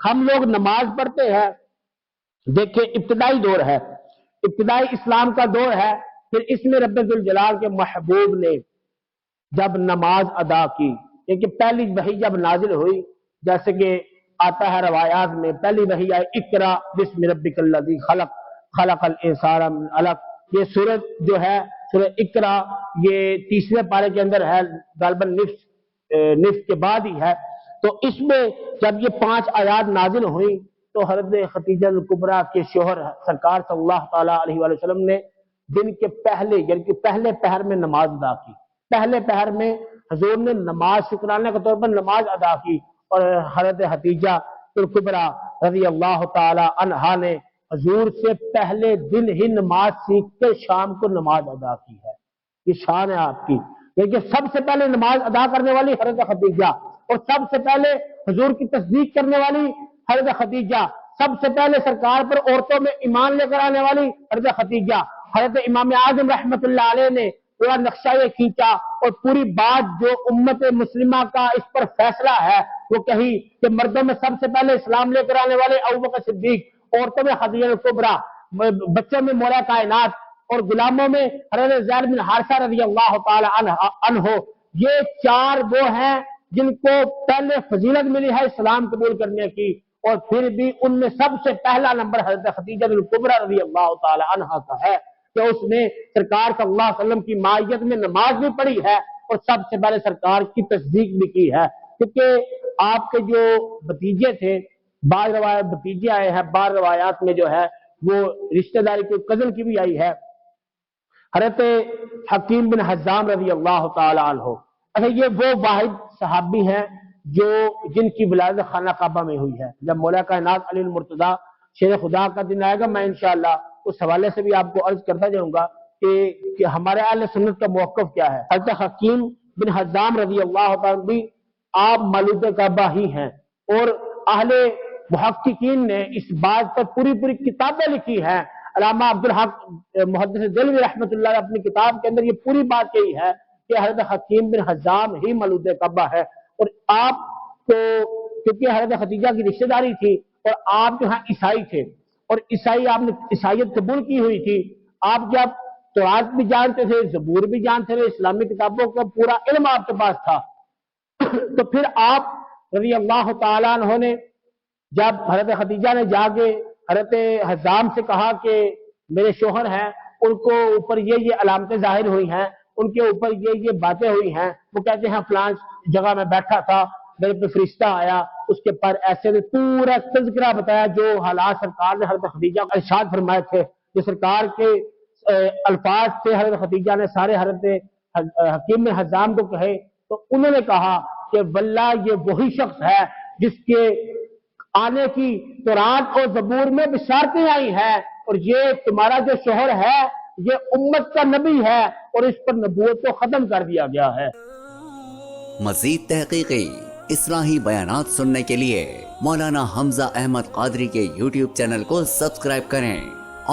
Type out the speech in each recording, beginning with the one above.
ہم لوگ نماز پڑھتے ہیں، دیکھیں ابتدائی دور ہے، ابتدائی اسلام کا دور ہے، پھر اس میں رب ذوالجلال کے محبوب نے جب نماز ادا کی، کیونکہ پہلی وحی جب نازل ہوئی، جیسے کہ آتا ہے روایات میں، پہلی وحی آئی اقرا بسم ربک الذی خلق خلق الانسان من علق۔ یہ سورت جو ہے سورہ اقرا، یہ تیسرے پارے کے اندر ہے، غالباً نصف کے بعد ہی ہے۔ تو اس میں جب یہ 5 آیات نازل ہوئی تو حضرت خدیجہ الکبریٰ کے شوہر سرکار صلی اللہ تعالیٰ علیہ وآلہ وسلم نے دن کے پہلے یعنی کہ پہلے پہر میں نماز ادا کی۔ پہلے پہر میں حضور نے نماز شکرانے کے طور پر نماز ادا کی، اور حضرت خدیجہ الکبریٰ رضی اللہ تعالی عنہا نے حضور سے پہلے دن ہی نماز سیکھ کے شام کو نماز ادا کی ہے۔ یہ شان ہے آپ کی، کیونکہ سب سے پہلے نماز ادا کرنے والی حضرت خدیجہ، اور سب سے پہلے حضور کی تصدیق کرنے والی حضرت خدیجہ، سب سے پہلے سرکار پر عورتوں میں ایمان لے کر آنے والی حضرت خدیجہ۔ حضرت امام اعظم رحمت اللہ علیہ نے پورا نقشہ یہ کھینچا اور پوری بات جو امت مسلمہ کا اس پر فیصلہ ہے وہ کہی کہ مردوں میں سب سے پہلے اسلام لے کر آنے والے ابوبکر صدیق، عورتوں میں خدیجہ الکبریٰ، بچوں میں مولا کائنات، اور غلاموں میں حضرت زید بن حارثہ رضی اللہ تعالی عنہ۔ یہ 4 وہ ہیں جن کو پہلے فضیلت ملی ہے اسلام قبول کرنے کی، اور پھر بھی ان میں سب سے پہلا نمبر حضرت خدیجہ الکبریٰ رضی اللہ تعالی عنہ کا ہے کہ اس نے سرکار صلی اللہ علیہ وسلم کی معیت میں نماز بھی پڑھی ہے اور سب سے پہلے سرکار کی تصدیق بھی کی ہے۔ کیونکہ آپ کے جو بھتیجے تھے، بعض روایات بھتیجے آئے ہیں، بعض روایات میں جو ہے وہ رشتہ داری کوئی کزن کی بھی آئی ہے، حضرت حکیم بن حزام رضی اللہ تعالی عنہ۔ اچھا، یہ وہ واحد صحابی ہیں جن کی ولادت خانہ کعبہ میں ہوئی ہے۔ جب مولا کائنات علی المرتضیٰ شیر خدا کا دن آئے گا، میں انشاءاللہ اس حوالے سے بھی آپ کو عرض کرتا جاؤں گا کہ ہمارے اہل سنت کا موقف کیا ہے۔ حضرت حکیم بن حزام رضی اللہ تعالی بھی آپ مولود کعبہ ہی ہیں، اور اہل محققین نے اس بات پر پوری کتابیں لکھی ہیں۔ علامہ عبدالحق محدث دہلوی رحمۃ اللہ علیہ اپنی کتاب کے اندر یہ پوری بات کہی ہے کہ حضرت حکیم بن حزام ہی مولود کعبہ ہے، اور آپ کو کیونکہ حضرت خدیجہ کی رشتہ داری تھی اور آپ جو ہاں عیسائی تھے، اور آپ نے عیسائیت قبول کی ہوئی تھی، آپ جب تورات بھی جانتے تھے، زبور بھی جانتے تھے، اسلامی کتابوں کا پورا علم آپ کے پاس تھا، تو پھر آپ رضی اللہ تعالیٰ عنہ نے جب حضرت خدیجہ نے جا کے حضرت حزام سے کہا کہ میرے شوہر ہیں، ان کو اوپر یہ علامتیں ظاہر ہوئی ہیں، ان کے اوپر یہ باتیں ہوئی ہیں، وہ کہتے ہیں فلان جگہ میں بیٹھا تھا، میرے پہ فرشتہ آیا، اس کے پر ایسے پورا تذکرہ بتایا جو حالات سرکار نے حضرت خدیجہ کو ارشاد فرمائے تھے، جو سرکار کے الفاظ تھے حضرت خدیجہ نے سارے حضرت حکیم بن حزام کو کہے، تو انہوں نے کہا کہ واللہ یہ وہی شخص ہے جس کے آنے کی تورات اور زبور میں بشارتیں آئی ہیں، اور یہ تمہارا جو شوہر ہے یہ امت کا نبی ہے، اور اس پر نبوت کو ختم کر دیا گیا ہے۔ مزید تحقیقی اصلاحی بیانات سننے کے لیے مولانا حمزہ احمد قادری کے YouTube چینل کو سبسکرائب کریں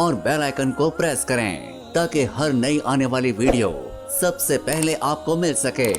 اور بیل آئیکن کو پریس کریں تاکہ ہر نئی آنے والی ویڈیو سب سے پہلے آپ کو مل سکے۔